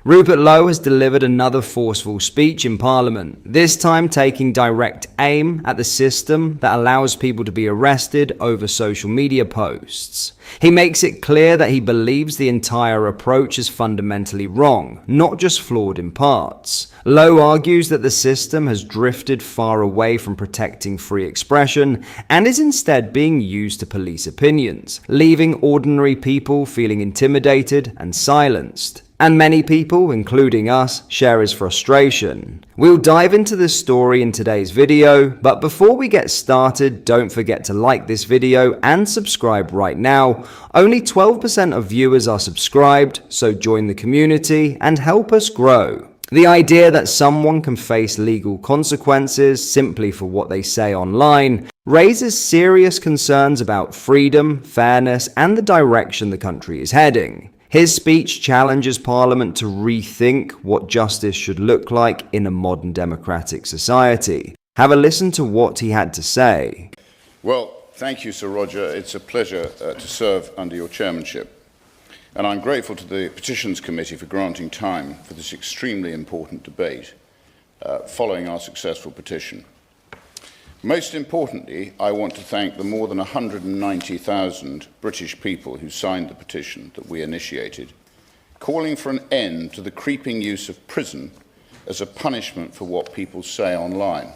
Rupert Lowe has delivered another forceful speech in Parliament, this time taking direct aim at the system that allows people to be arrested over social media posts. He makes it clear that he believes the entire approach is fundamentally wrong, not just flawed in parts. Lowe argues that the system has drifted far away from protecting free expression and is instead being used to police opinions, leaving ordinary people feeling intimidated and silenced. And many people, including us, share his frustration. We'll dive into this story in today's video, but before we get started, don't forget to like this video and subscribe right now. Only 12% of viewers are subscribed, so join the community and help us grow. The idea that someone can face legal consequences simply for what they say online raises serious concerns about freedom, fairness, and the direction the country is heading. His speech challenges Parliament to rethink what justice should look like in a modern democratic society. Have a listen to what he had to say. Well, thank you, Sir Roger. It's a pleasure to serve under your chairmanship. And I'm grateful to the Petitions Committee for granting time for this extremely important debate following our successful petition. Most importantly, I want to thank the more than 190,000 British people who signed the petition that we initiated, calling for an end to the creeping use of prison as a punishment for what people say online.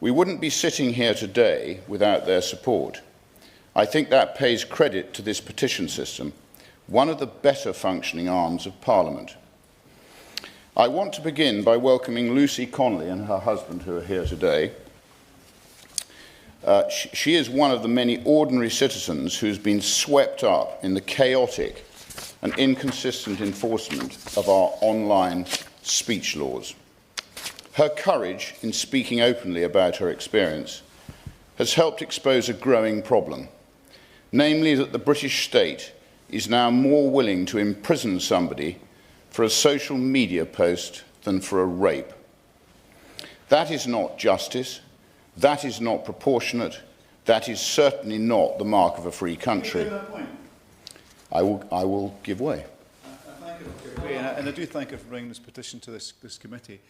We wouldn't be sitting here today without their support. I think that pays credit to this petition system, one of the better functioning arms of Parliament. I want to begin by welcoming Lucy Connolly and her husband who are here today. She is one of the many ordinary citizens who's been swept up in the chaotic and inconsistent enforcement of our online speech laws. Her courage in speaking openly about her experience has helped expose a growing problem, namely that the British state is now more willing to imprison somebody for a social media post than for a rape. That is not justice. That is not proportionate. That is certainly not the mark of a free country. I will give way. And I do thank you for bringing this petition to this committee.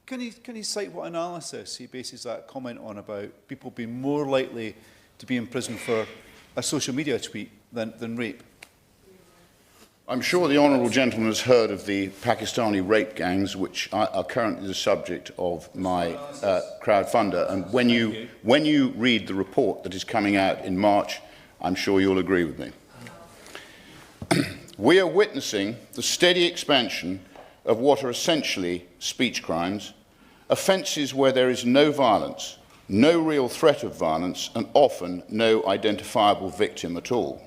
Can you cite what analysis he bases that comment on about people being more likely to be in prison for a social media tweet than rape? I'm sure the honourable gentleman has heard of the Pakistani rape gangs, which are currently the subject of my crowdfunder. And when you read the report that is coming out in March, I'm sure you'll agree with me. We are witnessing the steady expansion of what are essentially speech crimes, offences where there is no violence, no real threat of violence, and often no identifiable victim at all.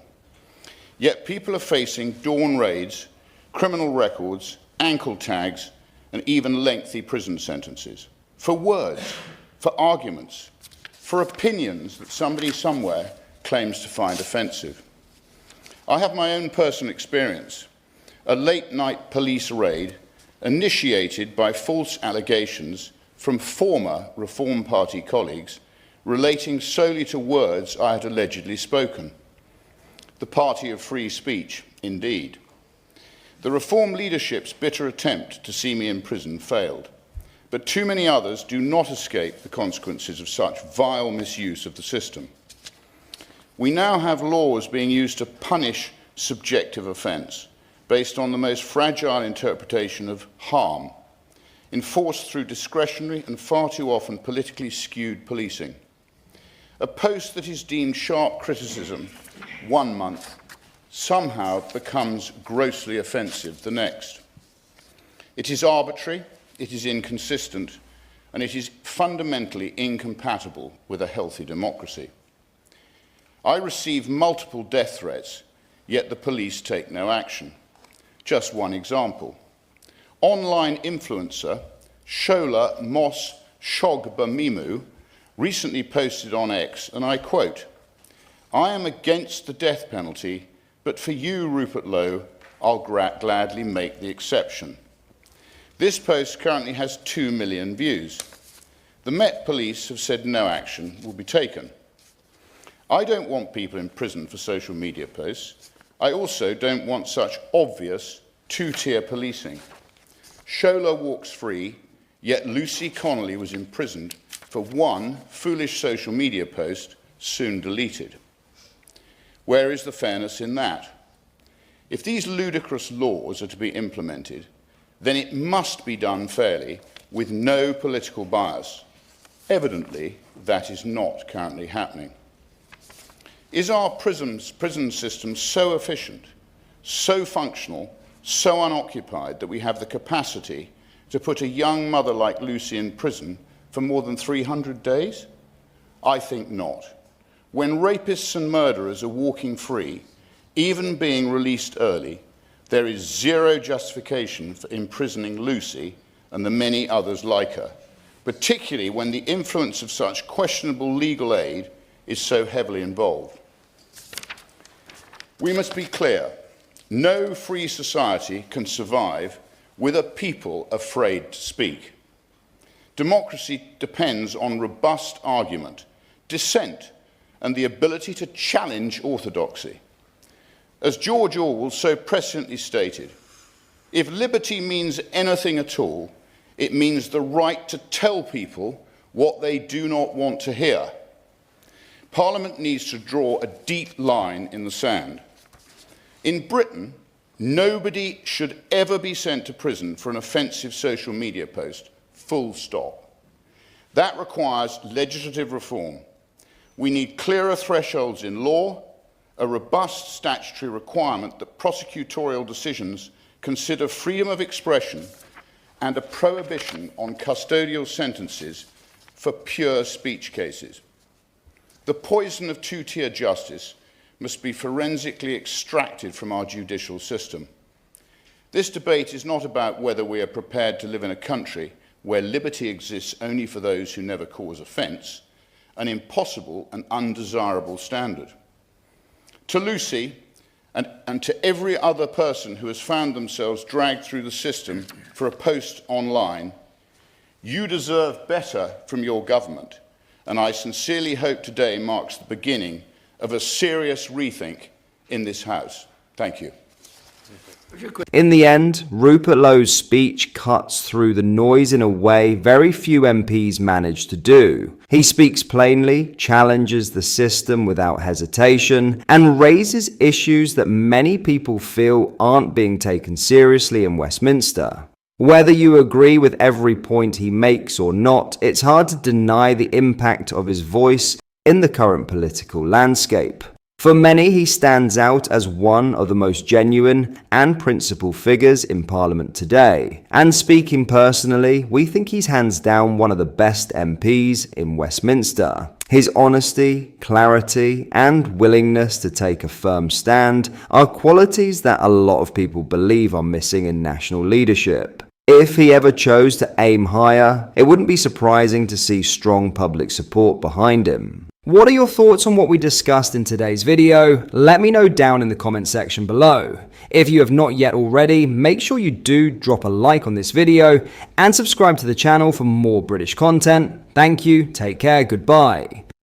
Yet people are facing dawn raids, criminal records, ankle tags, and even lengthy prison sentences for words, for arguments, for opinions that somebody somewhere claims to find offensive. I have my own personal experience, a late-night police raid initiated by false allegations from former Reform Party colleagues relating solely to words I had allegedly spoken. The party of free speech, indeed. The Reform leadership's bitter attempt to see me in prison failed, but too many others do not escape the consequences of such vile misuse of the system. We now have laws being used to punish subjective offence based on the most fragile interpretation of harm, enforced through discretionary and far too often politically skewed policing. A post that is deemed sharp criticism 1 month somehow becomes grossly offensive the next. It is arbitrary, it is inconsistent, and it is fundamentally incompatible with a healthy democracy. I receive multiple death threats, yet the police take no action. Just one example. Online influencer Shola Mos Shogbamimu recently posted on X, and I quote, "I am against the death penalty, but for you, Rupert Lowe, I'll gladly make the exception." This post currently has 2 million views. The Met Police have said no action will be taken. I don't want people in prison for social media posts. I also don't want such obvious, two-tier policing. Shola walks free, yet Lucy Connolly was imprisoned for one foolish social media post, soon deleted. Where is the fairness in that? If these ludicrous laws are to be implemented, then it must be done fairly, with no political bias. Evidently, that is not currently happening. Is our prison system so efficient, so functional, so unoccupied that we have the capacity to put a young mother like Lucy in prison for more than 300 days? I think not. When rapists and murderers are walking free, even being released early, there is zero justification for imprisoning Lucy and the many others like her, particularly when the influence of such questionable legal aid is so heavily involved. We must be clear. No free society can survive with a people afraid to speak. Democracy depends on robust argument, dissent, and the ability to challenge orthodoxy. As George Orwell so presciently stated, if liberty means anything at all, it means the right to tell people what they do not want to hear. Parliament needs to draw a deep line in the sand. In Britain, nobody should ever be sent to prison for an offensive social media post, full stop. That requires legislative reform. We need clearer thresholds in law, a robust statutory requirement that prosecutorial decisions consider freedom of expression, and a prohibition on custodial sentences for pure speech cases. The poison of two-tier justice must be forensically extracted from our judicial system. This debate is not about whether we are prepared to live in a country where liberty exists only for those who never cause offence, an impossible and undesirable standard. To Lucy and to every other person who has found themselves dragged through the system for a post online, you deserve better from your government, and I sincerely hope today marks the beginning of a serious rethink in this House. Thank you. In the end, Rupert Lowe's speech cuts through the noise in a way very few MPs manage to do. He speaks plainly, challenges the system without hesitation, and raises issues that many people feel aren't being taken seriously in Westminster. Whether you agree with every point he makes or not, it's hard to deny the impact of his voice in the current political landscape. For many, he stands out as one of the most genuine and principled figures in Parliament today. And speaking personally, we think he's hands down one of the best MPs in Westminster. His honesty, clarity, and willingness to take a firm stand are qualities that a lot of people believe are missing in national leadership. If he ever chose to aim higher, it wouldn't be surprising to see strong public support behind him. What are your thoughts on what we discussed in today's video? Let me know down in the comment section below. If you have not yet already, make sure you do drop a like on this video and subscribe to the channel for more British content. Thank you, take care, goodbye.